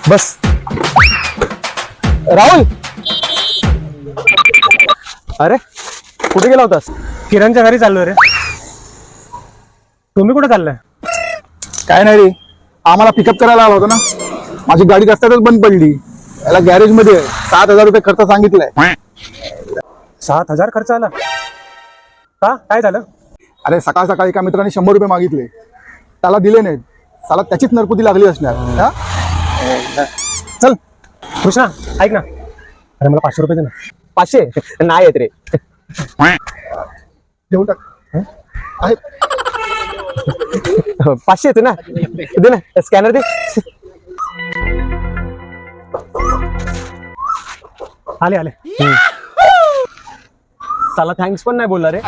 बस. राहुल, अरे कुठे गेला होतास? किरणच्या घरी चाललोय रे. तुम्ही कुठे चाललाय? काय नाही रे, आम्हाला पिकअप करायला आला होता ना. माझी गाडी रस्त्यातच बंद पडली. याला गॅरेज मध्ये 7,000 रुपये खर्च सांगितलाय. 7,000 खर्च आला का? काय झालं? अरे सकाळ सकाळी एका मित्राने 100 रुपये मागितले, त्याला दिले नाहीत. साला त्याचीच नरकुती लागली असणार. हा? चल कृष्णा ऐक ना, अरे मला 500 रुपये दे ना. 500 नाही येत रे. देऊन टाक. आहे 500 येते ना, दे ना, स्कॅनर दे. आले आले. साला थँक्स पण नाही बोलला रे.